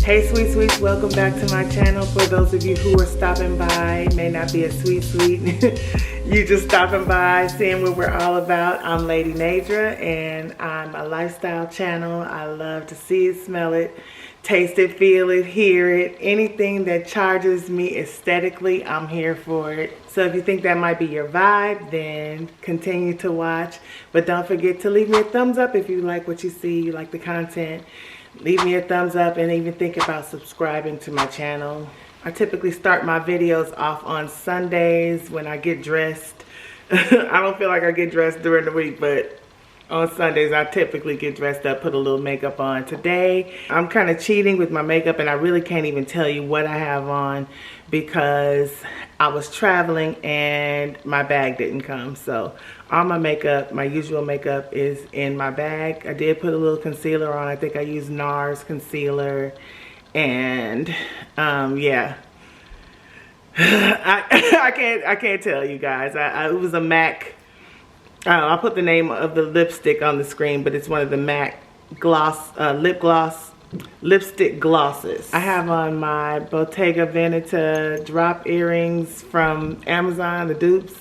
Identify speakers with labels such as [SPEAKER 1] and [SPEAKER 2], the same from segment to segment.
[SPEAKER 1] Hey sweet sweets, welcome back to my channel. For those of you who are stopping by, may not be a sweet, you just stopping by, seeing what we're all about. I'm Lady Nadra and I'm a lifestyle channel. I love to see it, smell it, taste it, feel it, hear it. Anything that charges me aesthetically, I'm here for it. So if you think that might be your vibe, then continue to watch. But don't forget to leave me a thumbs up if you like what you see, you like the content. Leave me a thumbs up and even think about subscribing to my channel. I typically start my videos off on Sundays when I get dressed. I don't feel like I get dressed during the week, but on Sundays I typically get dressed up, put a little makeup on. Today I'm kind of cheating with my makeup and I really can't even tell you what I have on because I was traveling and my bag didn't come. So all my makeup, my usual makeup, is in my bag. I did put a little concealer on. I think I used NARS concealer. And yeah. I can't tell you guys. It was a MAC. I'll put the name of the lipstick on the screen, but it's one of the MAC gloss, lipstick glosses. I have on my Bottega Veneta drop earrings from Amazon, the dupes.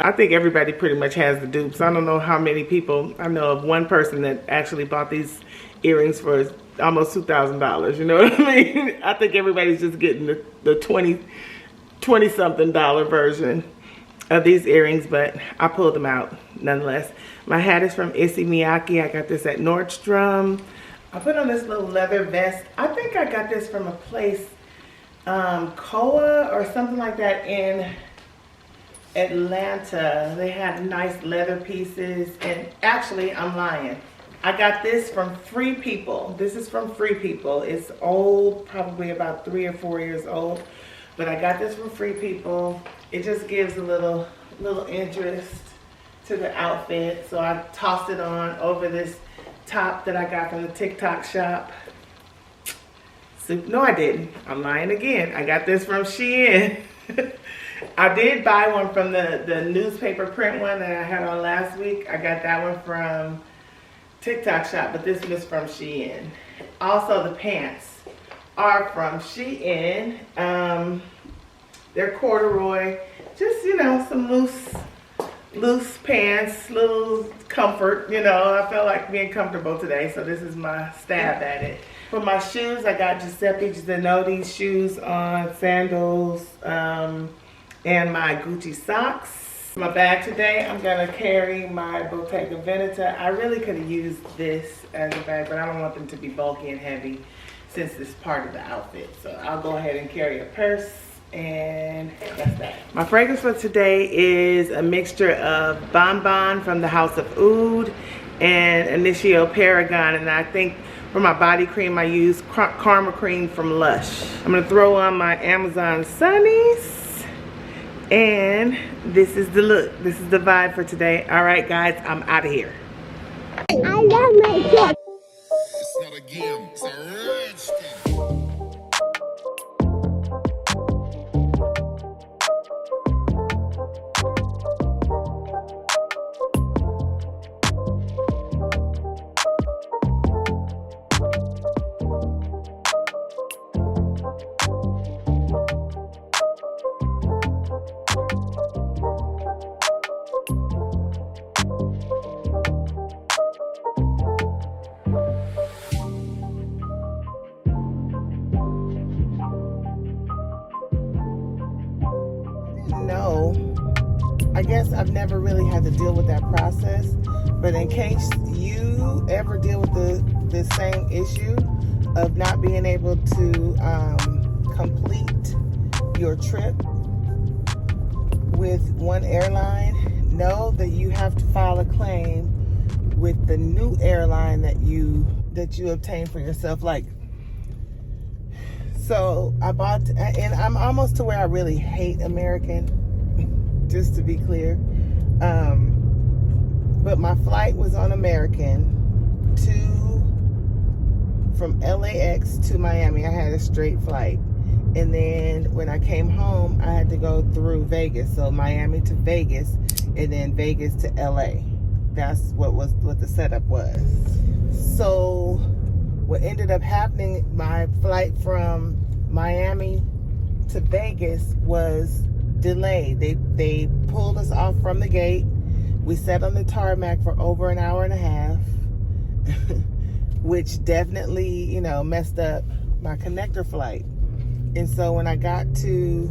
[SPEAKER 1] I think everybody pretty much has the dupes. I don't know how many people. I know of one person that actually bought these earrings for almost $2,000. You know what I mean? I think everybody's just getting the 20 something dollar version of these earrings, but I pulled them out nonetheless. My hat is from Issey Miyake. I got this at Nordstrom. I put on this little leather vest. I think I got this from a place, Koa or something like that in Atlanta. They had nice leather pieces, and actually I'm lying. I got this from Free People. This is from Free People. It's old, probably about 3 or 4 years old, but I got this from Free People. It just gives a little interest to the outfit. So I tossed it on over this top that I got from the TikTok shop. So, no, I didn't. I'm lying again. I got this from Shein. I did buy one from the newspaper print one that I had on last week. I got that one from TikTok shop, but this one is from Shein. Also, the pants are from Shein. They're corduroy. Just, you know, some loose pants, little comfort, you know. I felt like being comfortable today, so this is my stab at it. For my shoes, I got Giuseppe Zanotti shoes on, sandals, and my Gucci socks. My bag today, I'm gonna carry my Bottega Veneta. I really could have used this as a bag, but I don't want them to be bulky and heavy since it's part of the outfit. So I'll go ahead and carry a purse, and that's that. My fragrance for today is a mixture of Bon Bon from the House of Oud and Initio Paragon, and I think for my body cream I use Karma Cream from Lush. I'm gonna throw on my Amazon Sunnies. And this is the look. This is the vibe for today. All right, guys, I'm out of here.
[SPEAKER 2] I love my job.
[SPEAKER 3] It's not a game, it's a rich thing.
[SPEAKER 1] I guess I've never really had to deal with that process, but in case you ever deal with the same issue of not being able to complete your trip with one airline, know that you have to file a claim with the new airline that you obtain for yourself. Like, so I bought, and I'm almost to where I really hate American, just to be clear. But my flight was on American from LAX to Miami. I had a straight flight. And then when I came home, I had to go through Vegas. So Miami to Vegas, and then Vegas to LA. That's what the setup was. So what ended up happening, my flight from Miami to Vegas was delayed. They pulled us off from the gate. We sat on the tarmac for over an hour and a half, which definitely, messed up my connector flight. And so when I got to,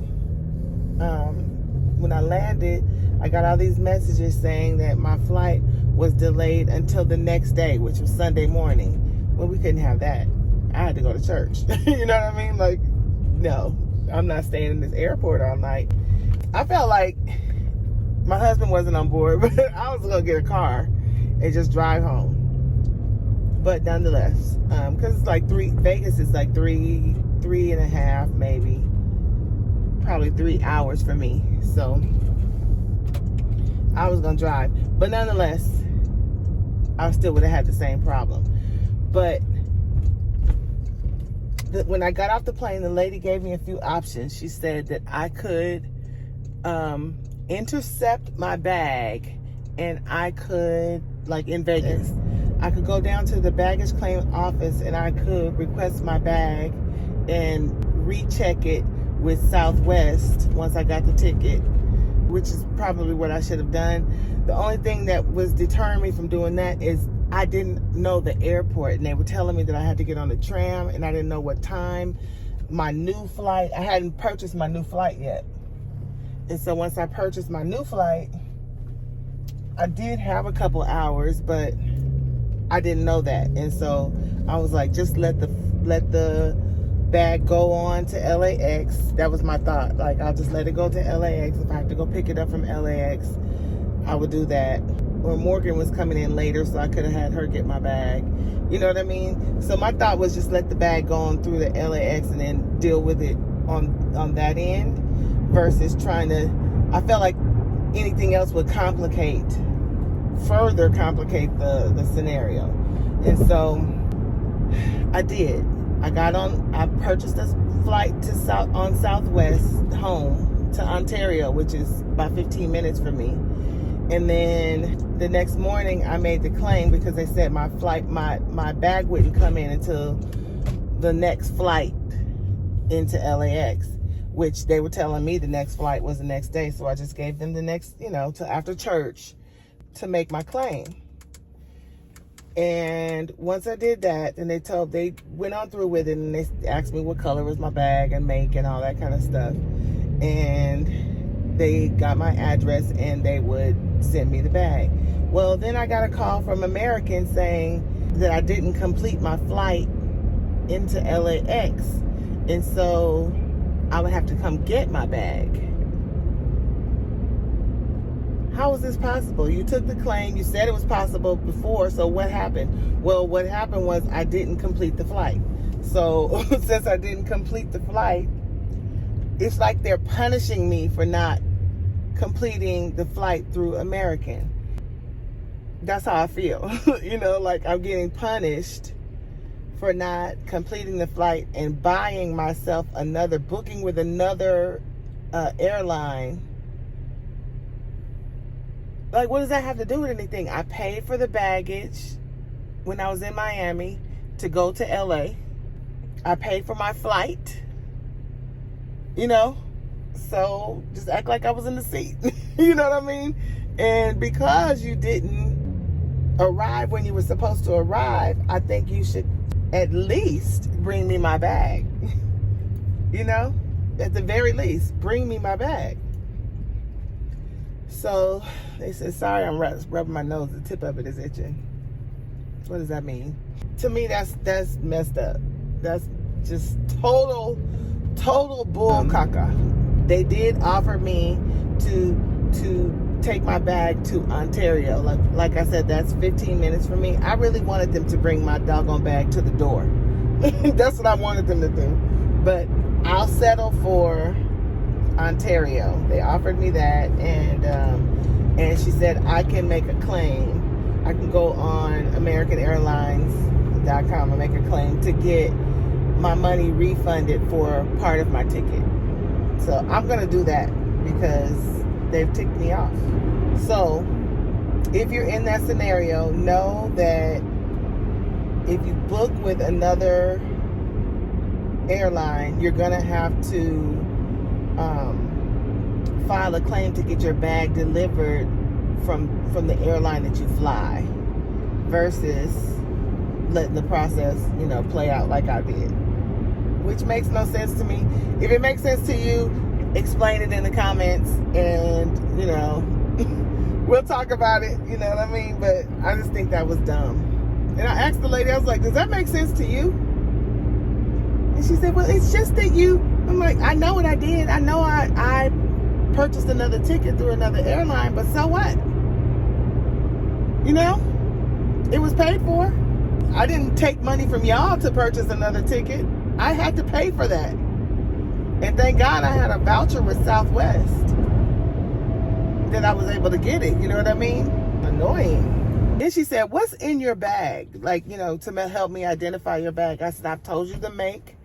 [SPEAKER 1] when I landed, I got all these messages saying that my flight was delayed until the next day, which was Sunday morning. Well, we couldn't have that. I had to go to church. You know what I mean? Like, no, I'm not staying in this airport all night. I felt like my husband wasn't on board, but I was going to get a car and just drive home. But nonetheless, because it's like Vegas is like three and a half, maybe, probably 3 hours for me. So I was going to drive. But nonetheless, I still would have had the same problem. But when I got off the plane, the lady gave me a few options. She said that I could intercept my bag, and I could, like in Vegas, I could go down to the baggage claim office and I could request my bag and recheck it with Southwest once I got the ticket, which is probably what I should have done. The only thing that was deterring me from doing that is I didn't know the airport, and they were telling me that I had to get on the tram, and I didn't know what time. My new flight, I hadn't purchased my new flight yet. And so once I purchased my new flight, I did have a couple hours, but I didn't know that. And so I was like, just let the bag go on to LAX. That was my thought. Like, I'll just let it go to LAX. If I have to go pick it up from LAX, I would do that. Or Morgan was coming in later, so I could have had her get my bag. You know what I mean? So my thought was just let the bag go on through the LAX and then deal with it on that end, versus trying to, I felt like anything else would further complicate the scenario. And so I did. I purchased a flight on Southwest home to Ontario, which is about 15 minutes from me. And then the next morning I made the claim because they said my bag wouldn't come in until the next flight into LAX, which they were telling me the next flight was the next day. So I just gave them the next, till after church to make my claim. And once I did that, then they went on through with it, and they asked me what color was my bag and make and all that kind of stuff. And they got my address and they would send me the bag. Well, then I got a call from American saying that I didn't complete my flight into LAX. And so I would have to come get my bag. How is this possible? You took the claim, you said it was possible before, so what happened? Well, what happened was I didn't complete the flight. So since I didn't complete the flight, it's like they're punishing me for not completing the flight through American. That's how I feel. Like I'm getting punished for not completing the flight and buying myself booking with another airline. Like, what does that have to do with anything? I paid for the baggage when I was in Miami to go to LA. I paid for my flight, so just act like I was in the seat. You know what I mean? And because you didn't arrive when you were supposed to arrive, I think you should at least bring me my bag. At the very least, bring me my bag. So they said, sorry, I'm rubbing my nose. The tip of it is itching. What does that mean? To me, that's messed up. That's just total bull caca. They did offer me to take my bag to Ontario. Like I said, that's 15 minutes for me. I really wanted them to bring my doggone bag to the door. That's what I wanted them to do. But I'll settle for Ontario. They offered me that, and she said I can make a claim. I can go on AmericanAirlines.com and make a claim to get my money refunded for part of my ticket. So I'm gonna do that because they've ticked me off. So if you're in that scenario, know that if you book with another airline, you're gonna have to file a claim to get your bag delivered from the airline that you fly, versus letting the process, play out like I did, which makes no sense to me. If it makes sense to you, explain it in the comments, and we'll talk about it. You know what I mean? But I just think that was dumb. And I asked the lady, I was like, does that make sense to you? And she said, well, it's just that I'm like, I know what I did. I know I purchased another ticket through another airline, but so what? It was paid for. I didn't take money from y'all to purchase another ticket. I had to pay for that. And thank God I had a voucher with Southwest that I was able to get it. You know what I mean? Annoying. Then she said, what's in your bag? To help me identify your bag. I said, I've told you the make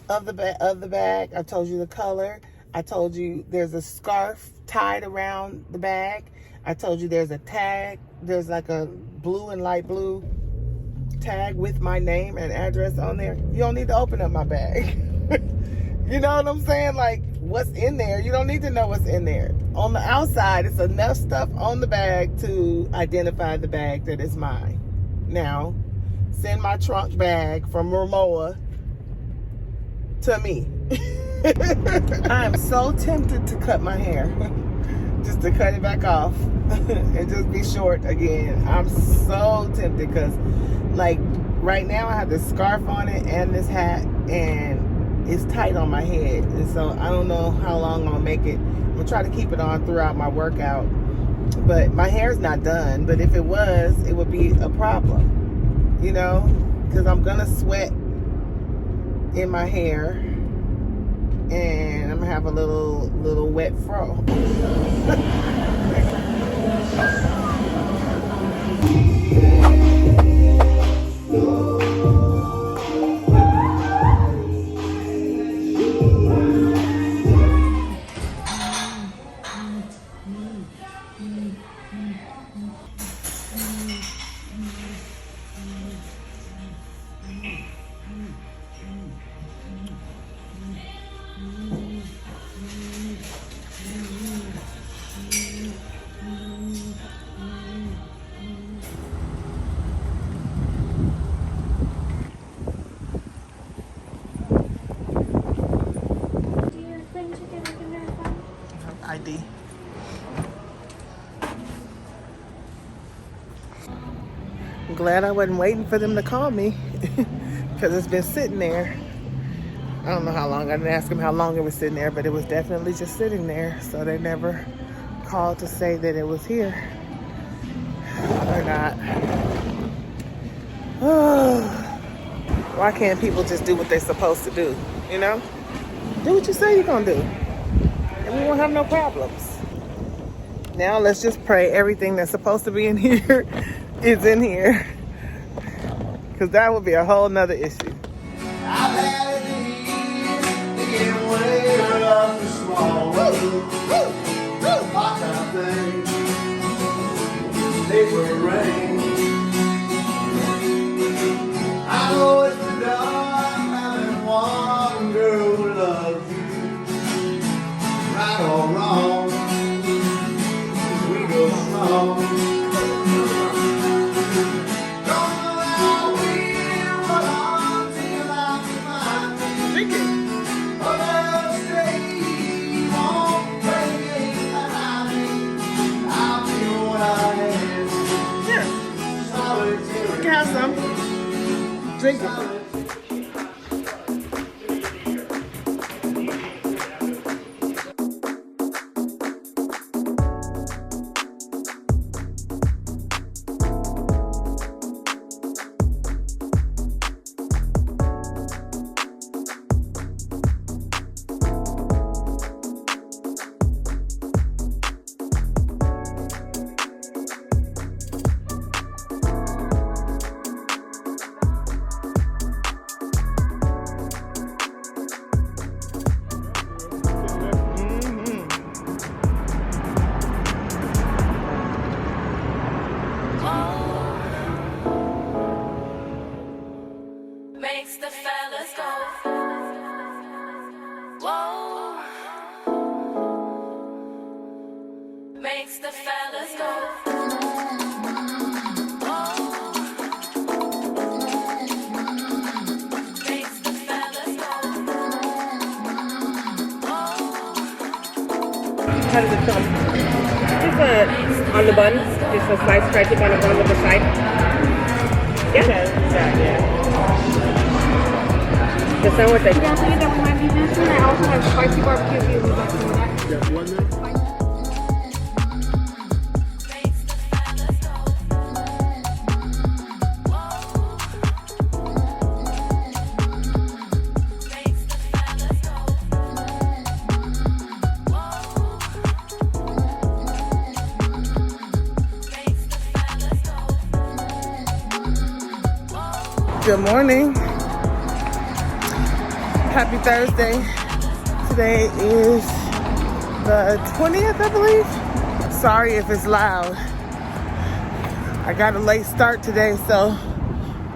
[SPEAKER 1] of the bag. I told you the color. I told you there's a scarf tied around the bag. I told you there's a tag. There's like a blue and light blue tag with my name and address on there. You don't need to open up my bag. You know what I'm saying? Like, what's in there? You don't need to know what's in there. On the outside, it's enough stuff on the bag to identify the bag that is mine. Now, send my trunk bag from Ramoa to me. I am so tempted to cut my hair. Just to cut it back off and just be short again. I'm so tempted because, right now I have this scarf on it and this hat, and it's tight on my head. And so I don't know how long I'm gonna make it. I'm gonna try to keep it on throughout my workout. But my hair's not done. But if it was, it would be a problem. Because I'm gonna sweat in my hair. And I'm gonna have a little wet fro. ID. I'm glad I wasn't waiting for them to call me because it's been sitting there. I don't know how long. I didn't ask them how long it was sitting there, but it was definitely just sitting there. So they never called to say that it was here or not. Why can't people just do what they're supposed to do? Do what you say you're gonna do, and we won't have no problems. Now let's just pray everything that's supposed to be in here is in here, because that would be a whole nother issue.
[SPEAKER 4] I've had it easy, getting way up the small part-time thing. Paper rain. I know it's the dark, having one girl who loves you. Right or wrong, we go strong.
[SPEAKER 1] got some. Drink it.
[SPEAKER 5] Makes the fellas go. Whoa. Makes the fellas go. Whoa. Makes the fellas go. Whoa.
[SPEAKER 6] How does it come? Just on the bun, just a slice stretchy bun on the side. Yeah.
[SPEAKER 1] Yeah.
[SPEAKER 6] The sandwich.
[SPEAKER 7] Yeah, so that might be this one. I also have spicy barbecue if you would like some of that.
[SPEAKER 5] Makes the fellas go. Whoa. Makes the fellas go. Whoa. Makes the fellas go.
[SPEAKER 1] Good morning. Happy Thursday. Today is the 20th, I believe. Sorry if it's loud. I got a late start today, so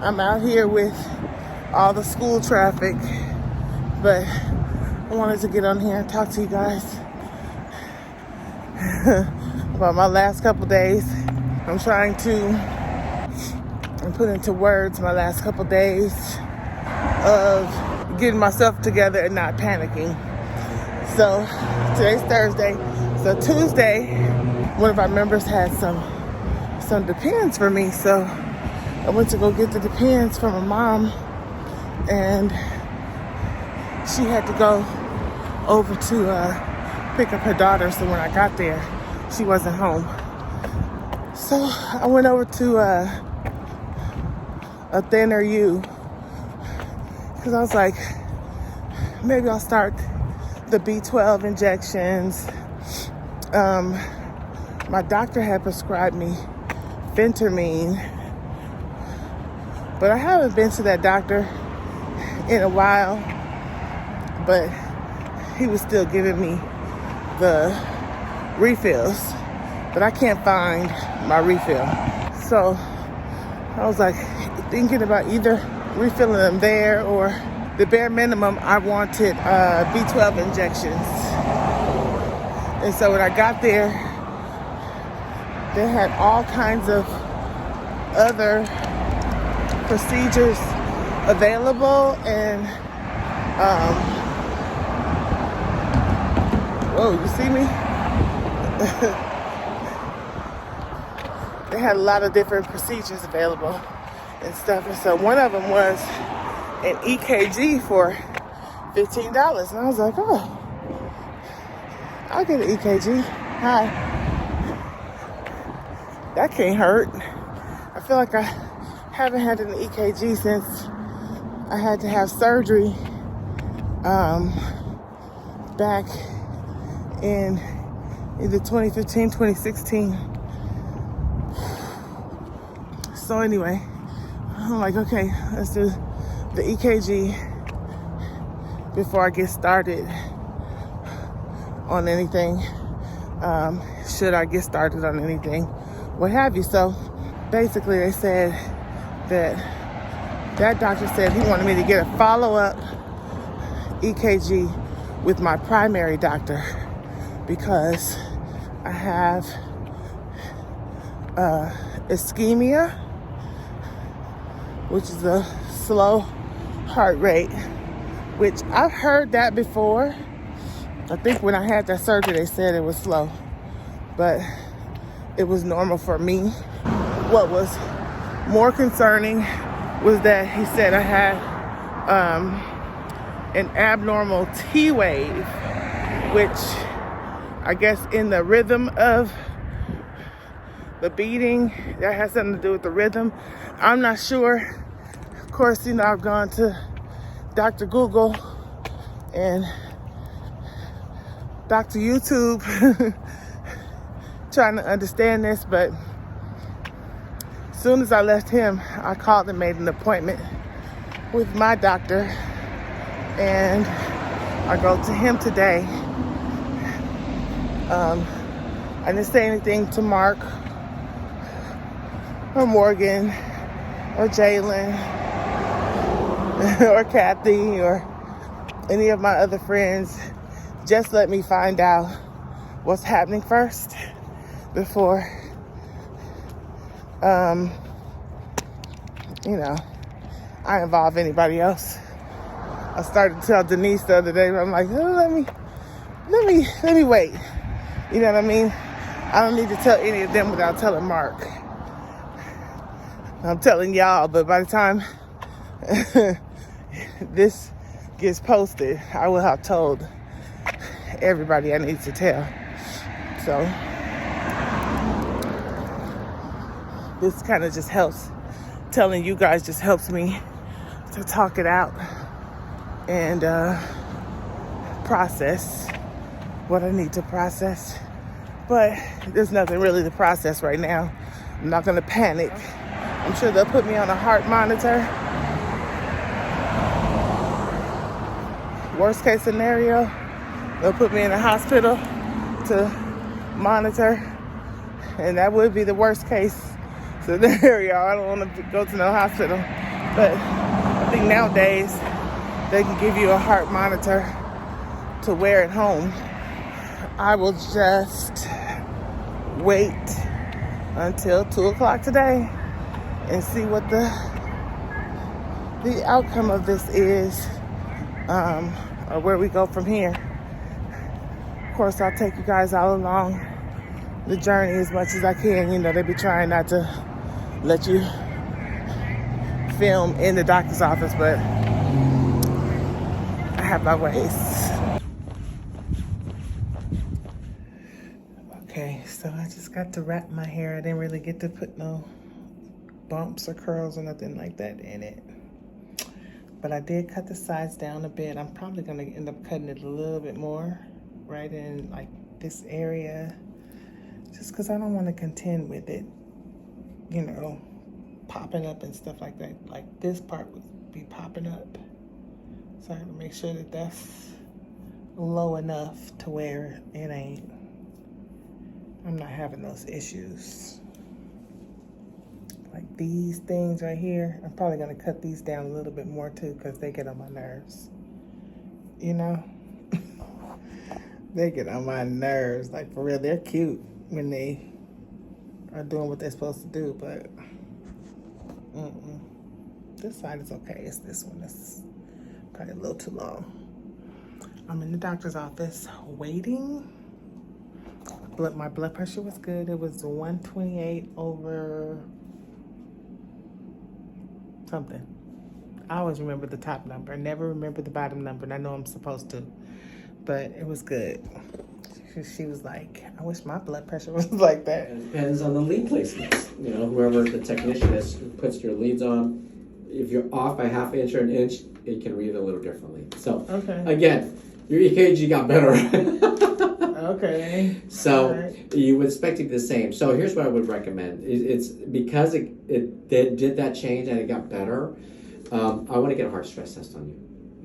[SPEAKER 1] I'm out here with all the school traffic. But I wanted to get on here and talk to you guys about my last couple days. I'm trying to put into words my last couple days of getting myself together and not panicking. So today's Thursday. So Tuesday, one of our members had some Depends for me. So I went to go get the Depends from her mom, and she had to go over to pick up her daughter. So when I got there, she wasn't home. So I went over to a Thinner U, because I was like, maybe I'll start the B12 injections. My doctor had prescribed me Phentermine, but I haven't been to that doctor in a while, but he was still giving me the refills, but I can't find my refill. So I was like thinking about either refilling them there, or the bare minimum, I wanted B12 injections. And so when I got there, they had all kinds of other procedures available, and whoa, you see me? They had a lot of different procedures available and stuff. And so one of them was an EKG for $15. And I was like, oh, I'll get an EKG. Hi. That can't hurt. I feel like I haven't had an EKG since I had to have surgery back in either 2015, 2016. So anyway, I'm like, okay, let's do the EKG before I get started on anything. Should I get started on anything, what have you. So basically they said that doctor said he wanted me to get a follow-up EKG with my primary doctor, because I have ischemia, which is a slow heart rate, which I've heard that before. I think when I had that surgery, they said it was slow, but it was normal for me. What was more concerning was that he said I had an abnormal T wave, which I guess in the rhythm of the beating, that has something to do with the rhythm. I'm not sure. Of course, you know, I've gone to Dr. Google and Dr. YouTube trying to understand this, but as soon as I left him, I called and made an appointment with my doctor, and I go to him today. I didn't say anything to Mark or Morgan or Jalen or Kathy or any of my other friends. Just let me find out what's happening first before, you know, I involve anybody else. I started to tell Denise the other day, but I'm like, oh, let me wait. You know what I mean? I don't need to tell any of them without telling Mark. I'm telling y'all, but by the time this gets posted, I will have told everybody I need to tell. So this kind of just helps. Telling you guys just helps me to talk it out and process what I need to process. But there's nothing really to process right now. I'm not gonna panic. I'm sure they'll put me on a heart monitor. Worst case scenario, they'll put me in a hospital to monitor, and that would be the worst case scenario. I don't want to go to no hospital, but I think nowadays they can give you a heart monitor to wear at home. I will just wait until 2 o'clock today and see what the outcome of this is, or where we go from here. Of course, I'll take you guys all along the journey as much as I can. You know, they be trying not to let you film in the doctor's office, but I have my ways. Okay, so I just got to wrap my hair. I didn't really get to put no bumps or curls or nothing like that in it. But I did cut the sides down a bit. I'm probably gonna end up cutting it a little bit more right in like this area, just because I don't want to contend with it, you know, popping up and stuff like that. Like this part would be popping up. So I have to make sure that that's low enough to where it ain't, I'm not having those issues. Like these things right here, I'm probably gonna cut these down a little bit more too, because they get on my nerves. You know? They get on my nerves. Like for real, they're cute when they are doing what they're supposed to do, but this side is okay. It's this one that's probably a little too long. I'm in the doctor's office waiting. My blood pressure was good. It was 128 over something. I always remember the top number. I never remember the bottom number, and I know I'm supposed to, but it was good. She was like, I wish my blood pressure was like that.
[SPEAKER 8] It depends on the lead placements. You know, whoever the technician is who puts your leads on, if you're off by half inch or an inch, it can read a little differently. So, again, your EKG got better.
[SPEAKER 1] Okay.
[SPEAKER 8] So you would expect it to be the same. So here's what I would recommend. It's because it did that change and it got better. I want to get a heart stress test on you.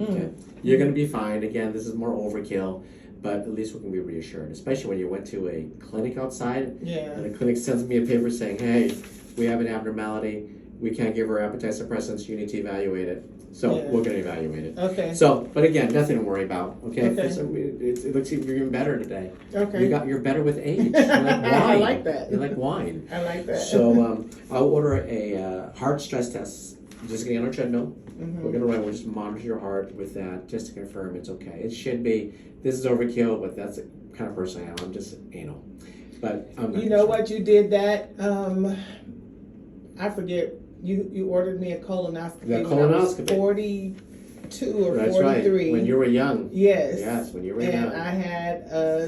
[SPEAKER 8] Okay. You're going to be fine. Again, this is more overkill, but at least we can be reassured, especially when you went to a clinic outside. Yeah. And the clinic sends me a paper saying, hey, we have an abnormality. We can't give her appetite suppressants. You need to evaluate it. So we're going to evaluate it. Okay. So, but again, nothing to worry about. Okay. So it looks like you're even better today. Okay. You're better with age. You're like wine.
[SPEAKER 1] I like that.
[SPEAKER 8] You're like wine.
[SPEAKER 1] I like that.
[SPEAKER 8] So I'll order a heart stress test. Just getting on a treadmill. We're gonna run. We'll just monitor your heart with that, just to confirm it's okay. It should be. This is overkill, but that's the kind of person I am. I'm just anal. But I'm not
[SPEAKER 1] you know what? You did that. I forget You ordered me a colonoscopy.
[SPEAKER 8] The
[SPEAKER 1] when I was
[SPEAKER 8] colonoscopy.
[SPEAKER 1] 42 or
[SPEAKER 8] That's
[SPEAKER 1] 43.
[SPEAKER 8] right. When you were young.
[SPEAKER 1] Yes.
[SPEAKER 8] Yes, when you were
[SPEAKER 1] and
[SPEAKER 8] young.
[SPEAKER 1] I had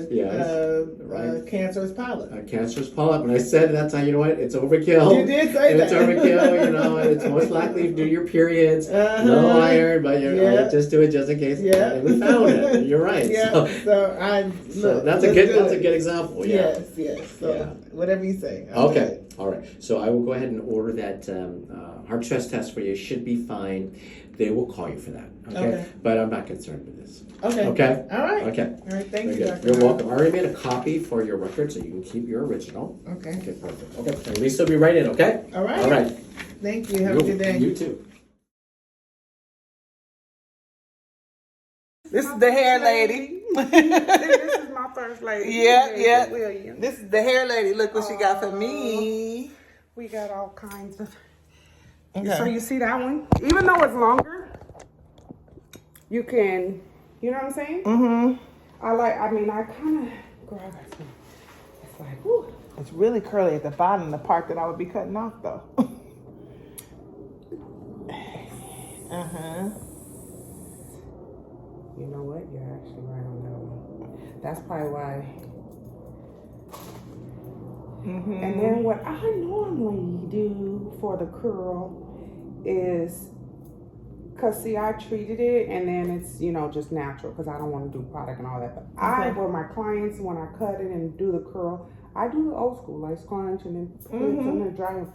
[SPEAKER 8] Yes,
[SPEAKER 1] a
[SPEAKER 8] right.
[SPEAKER 1] cancerous polyp.
[SPEAKER 8] A cancerous polyp, and I said at that time, you know what? It's overkill.
[SPEAKER 1] You did say
[SPEAKER 8] It's
[SPEAKER 1] that.
[SPEAKER 8] overkill, you know, and it's most likely to do your periods.
[SPEAKER 1] Uh-huh.
[SPEAKER 8] No iron, but
[SPEAKER 1] Yeah.
[SPEAKER 8] just do it just in case.
[SPEAKER 1] Yeah.
[SPEAKER 8] And we found it. You're right.
[SPEAKER 1] Yeah.
[SPEAKER 8] So,
[SPEAKER 1] So
[SPEAKER 8] that's a good example. Yeah.
[SPEAKER 1] Yes. So
[SPEAKER 8] Yeah.
[SPEAKER 1] whatever you say.
[SPEAKER 8] Okay. All right. So I will go ahead and order that heart stress test for you. It should be fine. They will call you for that. Okay. But I'm not concerned with this.
[SPEAKER 1] Okay.
[SPEAKER 8] Okay.
[SPEAKER 1] All right.
[SPEAKER 8] Okay.
[SPEAKER 1] All right. Thank
[SPEAKER 8] Very
[SPEAKER 1] you,
[SPEAKER 8] good.
[SPEAKER 1] Dr.
[SPEAKER 8] You're
[SPEAKER 1] Howard.
[SPEAKER 8] welcome. I already made a copy for your record, so you can keep your original.
[SPEAKER 1] Okay.
[SPEAKER 8] Okay. Perfect. Okay. And Lisa will be right in. Okay.
[SPEAKER 1] All right.
[SPEAKER 8] All right.
[SPEAKER 1] Thank you. Have a good day.
[SPEAKER 8] You too.
[SPEAKER 1] This is the hair lady.
[SPEAKER 7] This is my first lady.
[SPEAKER 1] Yeah.
[SPEAKER 7] William.
[SPEAKER 1] This is the hair lady. Look what she got for me.
[SPEAKER 7] We got all kinds of.
[SPEAKER 1] Okay.
[SPEAKER 7] So you see that one? Even though it's longer, you can, you know what I'm saying?
[SPEAKER 1] Mm-hmm.
[SPEAKER 7] I kind of grab it. It's like, whoo.
[SPEAKER 1] It's really curly at the bottom, the part that I would be cutting off, though. Uh-huh.
[SPEAKER 7] You know what? You're actually right on that one. That's probably why.
[SPEAKER 1] Mm-hmm.
[SPEAKER 7] And then what I normally do for the curl is, cause see, I treated it and then it's, just natural because I don't want to do product and all that. But with my clients, when I cut it and do the curl, I do the old school, like scrunch and then put it in the dry.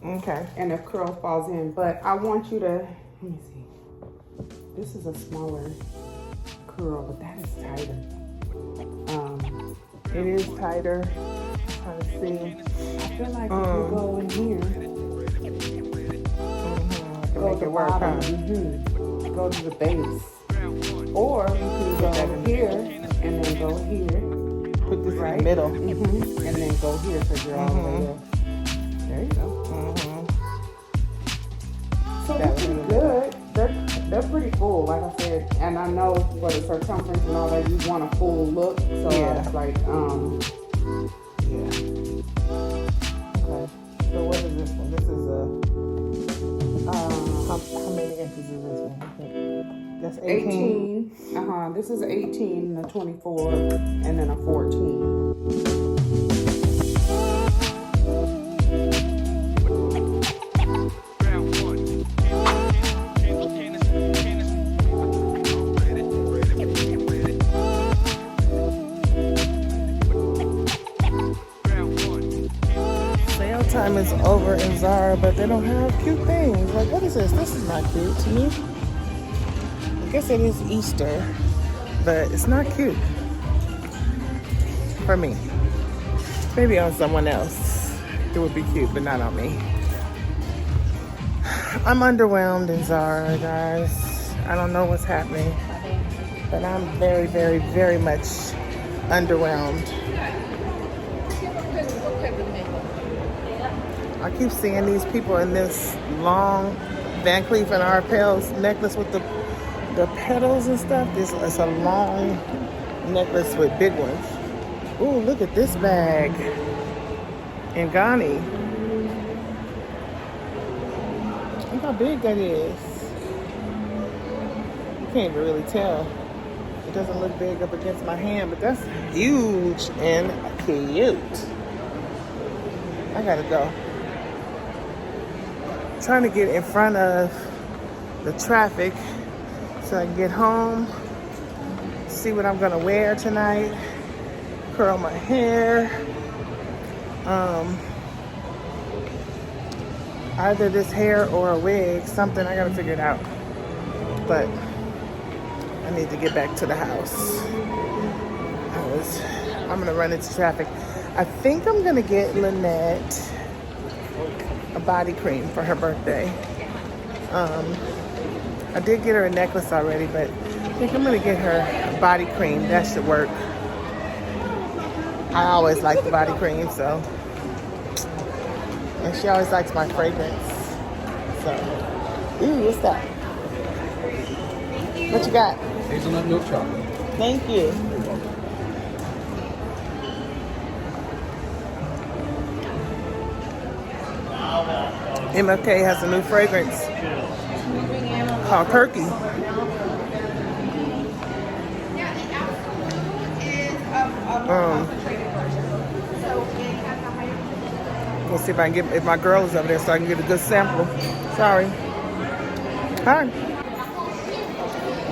[SPEAKER 1] Okay.
[SPEAKER 7] And if curl falls in, but I want you to, let me see. This is a smaller curl, but that is tighter.
[SPEAKER 1] It is tighter. I'm trying to see.
[SPEAKER 7] I feel like if you go in here, go to the bottom, go to the base, or you can go here and then go here.
[SPEAKER 1] Put this
[SPEAKER 7] Right.
[SPEAKER 1] in the middle.
[SPEAKER 7] And then go here because you're all the way up. There you go. So they're pretty good. They're pretty full, like I said. And I know for the circumference and all that, you want a full look. So
[SPEAKER 1] Yeah.
[SPEAKER 7] it's like,
[SPEAKER 1] Yeah. Okay. So what is this one? This is how many inches is this one? That's 18.
[SPEAKER 7] 18. This is 18, a 24, and then a 14.
[SPEAKER 1] Sale time is over in Zara, but they don't have cute things. Like, what is this? This is not cute to me. I guess it is Easter, but it's not cute for me. Maybe on someone else it would be cute, but not on me. I'm underwhelmed in Zara, guys. I don't know what's happening, but I'm very, very, very much underwhelmed. I keep seeing these people in this long Van Cleef and Arpels necklace with the petals and stuff. It's a long necklace with big ones. Ooh, look at this bag in Ghani. Look how big that is. You can't even really tell. It doesn't look big up against my hand, but that's huge and cute. I gotta go. Trying to get in front of the traffic so I can get home, see what I'm gonna wear tonight, curl my hair. Either this hair or a wig, something. I gotta figure it out. But I need to get back to the house. I'm gonna run into traffic. I think I'm gonna get Lynette a body cream for her birthday. I did get her a necklace already, but I think I'm gonna get her a body cream. That should work. I always like the body cream, so. And she always likes my fragrance. So, ooh, what's that? What you got?
[SPEAKER 9] Hazelnut milk chocolate.
[SPEAKER 1] Thank you. MLK has a new fragrance called Perky. Let's see if I can get, if my girl is over there so I can get a good sample. Sorry. Hi.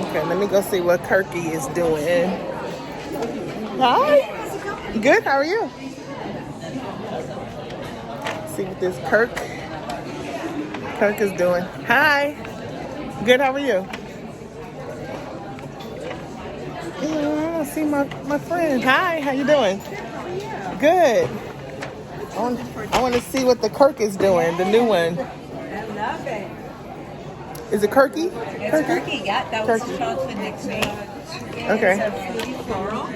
[SPEAKER 1] Okay, let me go see what Kirky is doing. Hi. Good, how are you? See what this Kirk is doing. Hi. Good, how are you? Yeah, I see my friend. Hi, how you doing? Good. I want to see what the Kirk is doing, the new one.
[SPEAKER 9] I love it.
[SPEAKER 1] Is it Kirky?
[SPEAKER 9] It's Kirky, yeah. That was
[SPEAKER 1] Kirky.
[SPEAKER 9] the chocolate nickname.
[SPEAKER 1] Okay.
[SPEAKER 9] It's a fruity floral.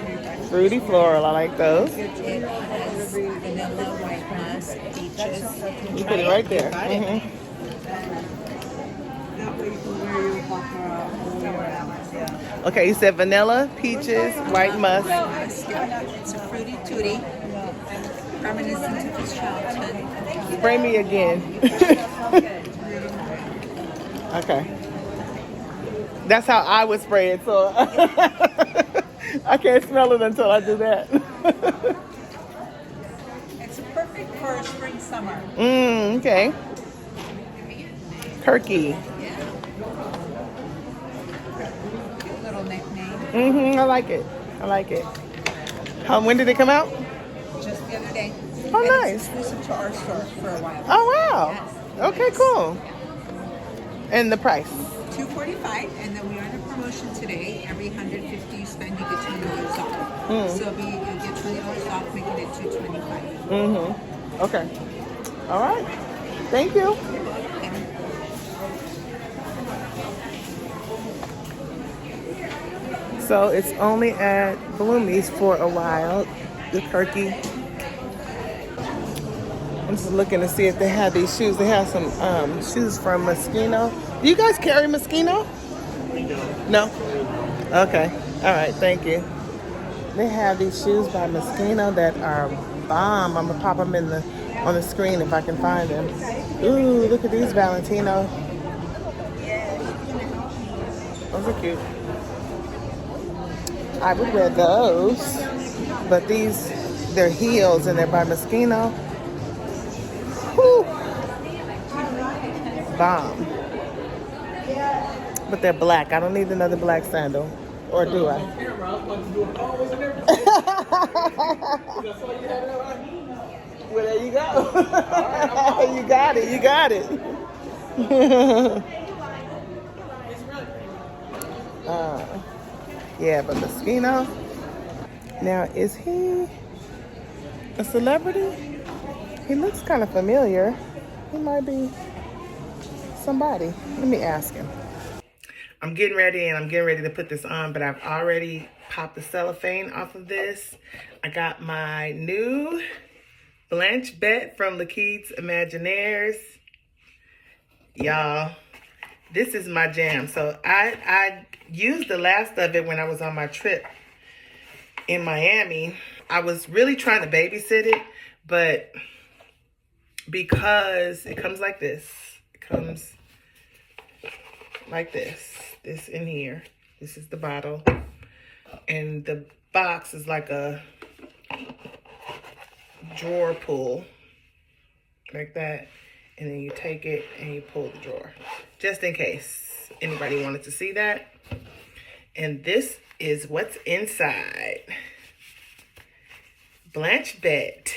[SPEAKER 1] Fruity floral, I like those.
[SPEAKER 9] It has vanilla, white musk, peaches.
[SPEAKER 1] You put it right there. Okay, you said vanilla, peaches, white musk.
[SPEAKER 9] It's a fruity tooty. Reminiscent of his childhood.
[SPEAKER 1] Spray me again. Okay. That's how I would spray it, so I can't smell it until I do that.
[SPEAKER 9] It's perfect for spring, summer.
[SPEAKER 1] Okay. Kirky.
[SPEAKER 9] Cute little nickname.
[SPEAKER 1] I like it. I like it. When did it come out?
[SPEAKER 9] Just the other day.
[SPEAKER 1] Oh,
[SPEAKER 9] And
[SPEAKER 1] nice.
[SPEAKER 9] It's exclusive to our store for a while.
[SPEAKER 1] Oh, wow.
[SPEAKER 9] Yes.
[SPEAKER 1] Okay, cool. And the price?
[SPEAKER 9] $245, and then we are on a promotion today. Every $150 you spend, you get $20 off. So you get $20 off, making it $225.
[SPEAKER 1] Okay. All right. Thank you. So it's only at Bloomies for a while, the Kirky. I'm just looking to see if they have these shoes. They have some shoes from Moschino. Do you guys carry Moschino? No? Okay. All right. Thank you. They have these shoes by Moschino that are bomb. I'm going to pop them on the screen if I can find them. Ooh, look at these Valentino. Those are cute. I would wear those. But they're heels and they're by Moschino. Whew. Bomb. But they're black. I don't need another black sandal. Or do I? Well, there you go. You got it. You got it. Yeah, but Moschino. Now, is he a celebrity? He looks kind of familiar. He might be somebody. Let me ask him. I'm getting ready to put this on, but I've already popped the cellophane off of this. I got my new Blanche Bette from Lakeith's Imaginaires. Y'all, this is my jam. So I used the last of it when I was on my trip in Miami. I was really trying to babysit it, but because it comes like this, it comes like this in here. This is the bottle. And the box is like a drawer pull, like that. And then you take it and you pull the drawer, just in case anybody wanted to see that. And this is what's inside. Blanche Bette,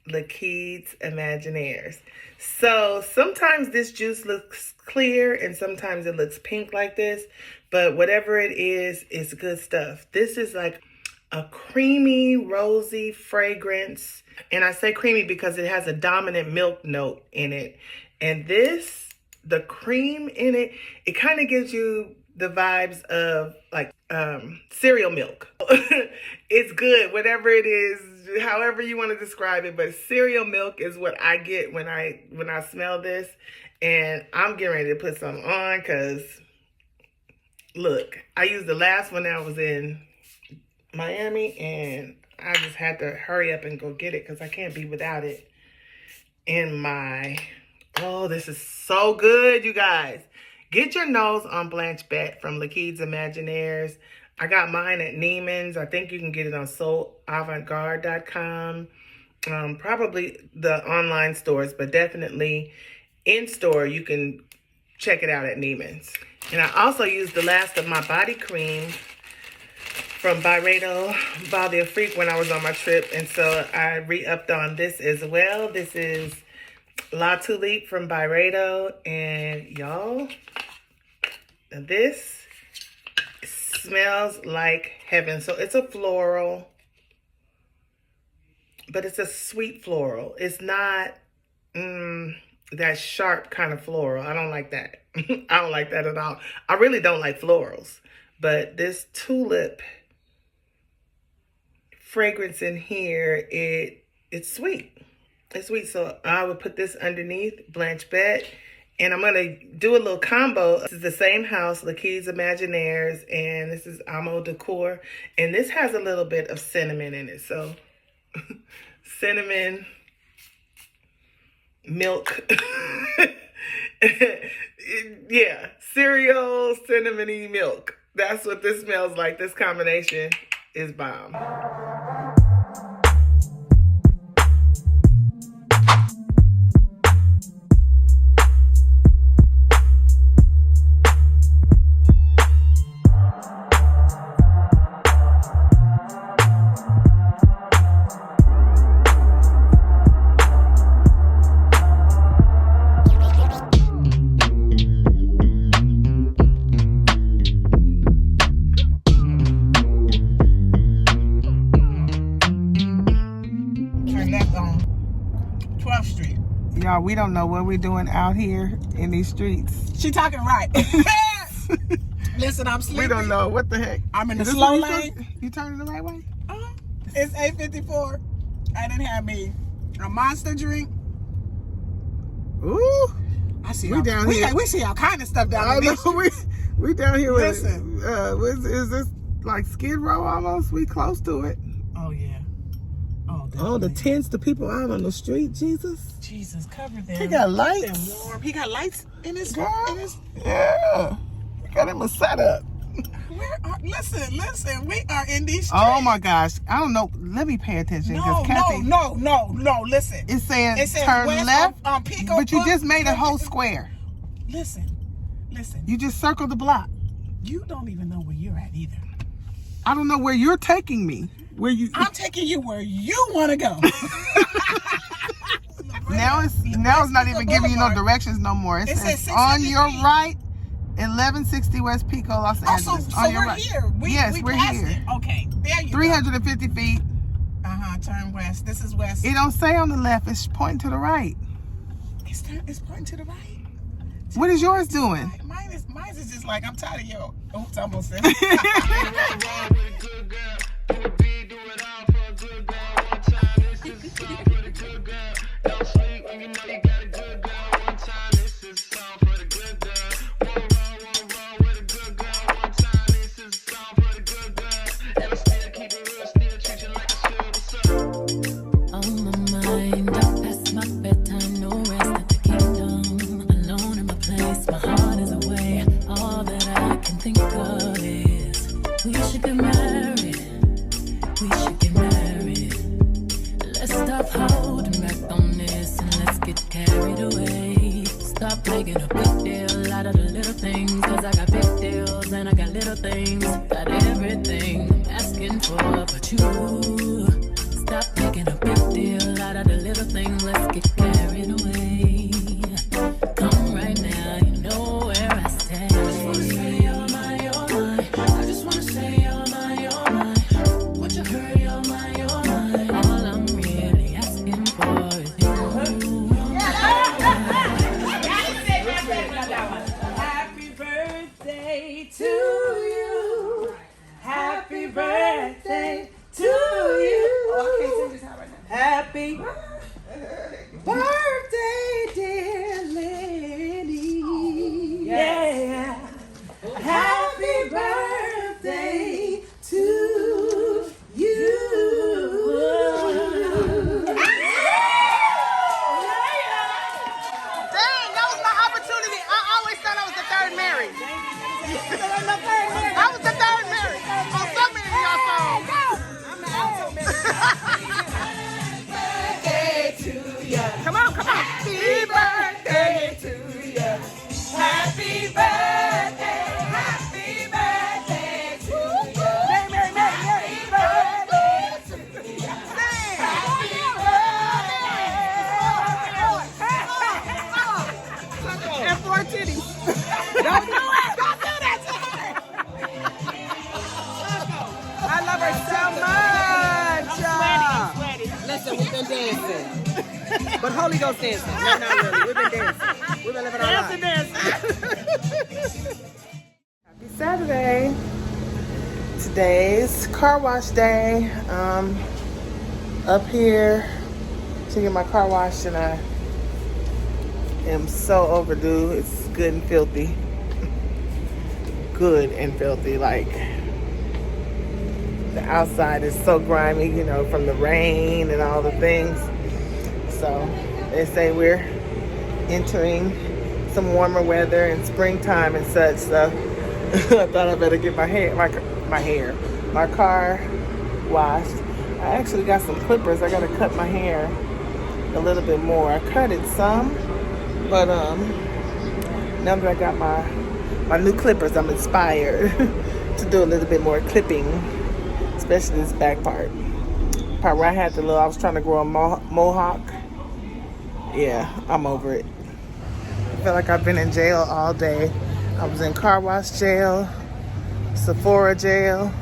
[SPEAKER 1] Lakeith's Imaginaires. So sometimes this juice looks clear and sometimes it looks pink like this, but whatever it is, it's good stuff. This is like a creamy, rosy fragrance. And I say creamy because it has a dominant milk note in it. And this, the cream in it, it kind of gives you the vibes of like cereal milk. It's good, whatever it is, however you want to describe it, but cereal milk is what I get when I smell this. And I'm getting ready to put some on because look, I used the last one that I was in Miami and I just had to hurry up and go get it because I can't be without it in my Oh, this is so good, you guys. Get your nose on Blanche Bet from Lakeed's Imaginaires. I got mine at Neiman's. I think you can get it on soulavantgarde.com. Probably the online stores, but definitely in store, you can check it out at Neiman's. And I also used the last of my body cream from Byredo Body of Freak when I was on my trip. And so I re-upped on this as well. This is La Tulipe from Byredo. And y'all, this smells like heaven. So it's a floral, but it's a sweet floral. It's not that sharp kind of floral. I don't like that. I don't like that at all. I really don't like florals. But this tulip fragrance in here, it's sweet. It's sweet. So I would put this underneath Blanche Bet. And I'm going to do a little combo. This is the same house, Lakeed's Imaginaires, and this is Amo Decor. And this has a little bit of cinnamon in it. So cinnamon, milk. Yeah, cereal, cinnamony milk. That's what this smells like. This combination is bomb. Y'all, we don't know what we're doing out here in these streets.
[SPEAKER 10] She talking right. Listen, I'm sleepy.
[SPEAKER 1] We don't know what the heck.
[SPEAKER 10] I'm in the slow lane.
[SPEAKER 1] You turning the right way?
[SPEAKER 10] It's 8:54. I didn't have me a Monster drink.
[SPEAKER 1] Ooh,
[SPEAKER 10] I see.
[SPEAKER 1] We down here.
[SPEAKER 10] We see all kind of stuff down here.
[SPEAKER 1] We down here with.
[SPEAKER 10] Listen.
[SPEAKER 1] Is this like Skid Row almost? We close to it.
[SPEAKER 10] Oh yeah.
[SPEAKER 1] Oh, the tents, the people out on the street, Jesus.
[SPEAKER 10] Jesus, cover them.
[SPEAKER 1] He got lights.
[SPEAKER 10] Keep them warm. He got lights in his
[SPEAKER 1] Girl.
[SPEAKER 10] his.
[SPEAKER 1] Yeah. He got him a setup.
[SPEAKER 10] Listen. We are in these streets.
[SPEAKER 1] Oh my gosh. I don't know. Let me pay attention.
[SPEAKER 10] No. Listen.
[SPEAKER 1] It's saying
[SPEAKER 10] It says
[SPEAKER 1] turn
[SPEAKER 10] west
[SPEAKER 1] left.
[SPEAKER 10] on Pico
[SPEAKER 1] But you
[SPEAKER 10] Brook.
[SPEAKER 1] just made a whole square.
[SPEAKER 10] Listen.
[SPEAKER 1] You just circled the block.
[SPEAKER 10] You don't even know where you're at either.
[SPEAKER 1] I don't know where you're taking me.
[SPEAKER 10] I'm taking you where you want to go.
[SPEAKER 1] Now it's not even giving you no directions no more. It says on your right, 1160 West Pico, Los Angeles.
[SPEAKER 10] So
[SPEAKER 1] on your
[SPEAKER 10] we're
[SPEAKER 1] right.
[SPEAKER 10] here.
[SPEAKER 1] Yes, we're
[SPEAKER 10] passed
[SPEAKER 1] here.
[SPEAKER 10] it. Okay, there you
[SPEAKER 1] 350 feet.
[SPEAKER 10] go. Turn west. This is west.
[SPEAKER 1] It don't say on the left. It's pointing to the right.
[SPEAKER 10] It's pointing to the right.
[SPEAKER 1] What is yours doing?
[SPEAKER 10] Mine is just like, I'm tired of you. Oops, I almost said
[SPEAKER 5] On my mind, up past my bedtime, no rest at the kingdom. Alone in my place, my heart is away. All that I can think of is we should get married. We should get married. Let's stop holding back on this and let's get carried away. Stop making a big deal out of the little things, 'cause I got big deals and I got little things. Got everything I'm asking for, but you. Stop making a big deal out of the little thing. Let's get carried away. Come right now, you know where I stand. I just wanna say you're my. I just wanna say you're my. Would you hurry, you're my. All I'm really asking for is you.
[SPEAKER 10] I was the third Mary. On so many of y'all songs. Come on, come on. Happy birthday to you. Happy birthday. Happy birthday to you. Mary, Mary, Mary, Mary. Happy birthday to you. Happy birthday. And 4 titties. Don't do it. Don't do that to her. I love her so much. Listen, we've been dancing. But Holy Ghost dancing. No, not really. We've been dancing. We've been living our lives.
[SPEAKER 1] Happy Saturday. Today's car wash day. Up here to get my car washed, and I am so overdue. It's good and filthy. Good and filthy. Like, the outside is so grimy, you know, from the rain and all the things. So they say we're entering some warmer weather and springtime and such. So I thought I better get my car washed. I actually got some clippers. I gotta cut my hair a little bit more. I cut it some, but now that I got my new clippers, I'm inspired to do a little bit more clipping, especially this back part where I had I was trying to grow a mohawk. Yeah, I'm over it. I feel like I've been in jail all day. I was in car wash jail, Sephora jail.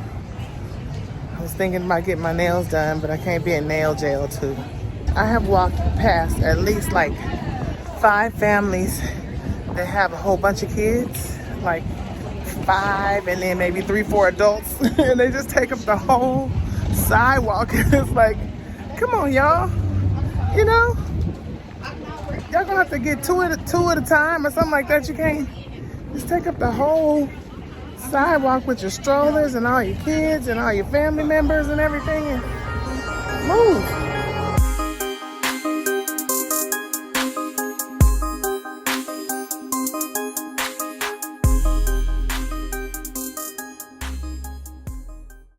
[SPEAKER 1] I was thinking about getting my nails done, but I can't be in nail jail too. I have walked past at least like 5 families that have a whole bunch of kids, like 5 and then maybe 3, 4 adults, and they just take up the whole sidewalk. It's like, come on, y'all, you know? Y'all gonna have to get two at a time or something like that. You can't just take up the whole sidewalk with your strollers and all your kids and all your family members and everything.